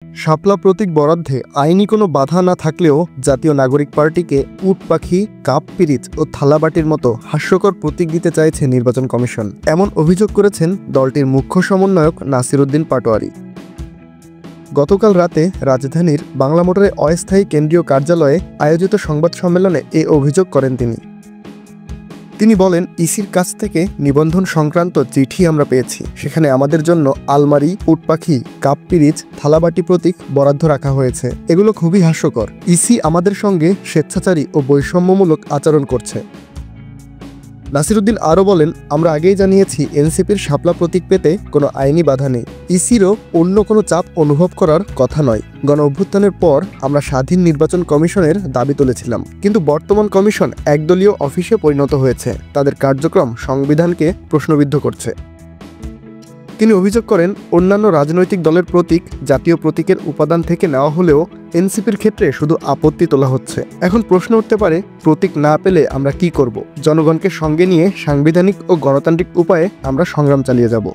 শাপলা প্রতীক বরাদ্দে আইনি কোনো বাধা না থাকলেও জাতীয় নাগরিক পার্টিকে উট পাখি, কাপ পিরিচ ও থালাবাটির মতো হাস্যকর প্রতীক দিতে চাইছে নির্বাচন কমিশন। এমন অভিযোগ করেছেন দলটির মুখ্য সমন্বয়ক নাসির উদ্দিন পাটোয়ারি। গতকাল রাতে রাজধানীর বাংলা মোটরে অস্থায়ী কেন্দ্রীয় কার্যালয়ে আয়োজিত সংবাদ সম্মেলনে এ অভিযোগ করেন তিনি বলেন, ইসির কাছ থেকে নিবন্ধন সংক্রান্ত চিঠি আমরা পেয়েছি। সেখানে আমাদের জন্য আলমারি, উট পাখি, কাপ পিরিচ, থালাবাটি প্রতীক বরাদ্দ রাখা হয়েছে। এগুলো খুবই হাস্যকর। ইসি আমাদের সঙ্গে স্বেচ্ছাচারী ও বৈষম্যমূলক আচরণ করছে। নাসির উদ্দিন আরও বলেন, আমরা আগেই জানিয়েছি এনসিপির শাপলা প্রতীক পেতে কোনো আইনি বাধা নেই। ইসিরও অন্য কোনো চাপ অনুভব করার কথা নয়। গণ অভ্যুত্থানের পর আমরা স্বাধীন নির্বাচন কমিশনের দাবি তুলেছিলাম, কিন্তু বর্তমান কমিশন একদলীয় অফিসে পরিণত হয়েছে। তাদের কার্যক্রম সংবিধানকে প্রশ্নবিদ্ধ করছে। তিনি অভিযোগ করেন, অন্যান্য রাজনৈতিক দলের প্রতীক জাতীয় প্রতীকের উপাদান থেকে নেওয়া হলেও এনসিপির ক্ষেত্রে শুধু আপত্তি তোলা হচ্ছে। এখন প্রশ্ন উঠতে পারে, প্রতীক না পেলে আমরা কি করব? জনগণকে সঙ্গে নিয়ে সাংবিধানিক ও গণতান্ত্রিক উপায়ে আমরা সংগ্রাম চালিয়ে যাব।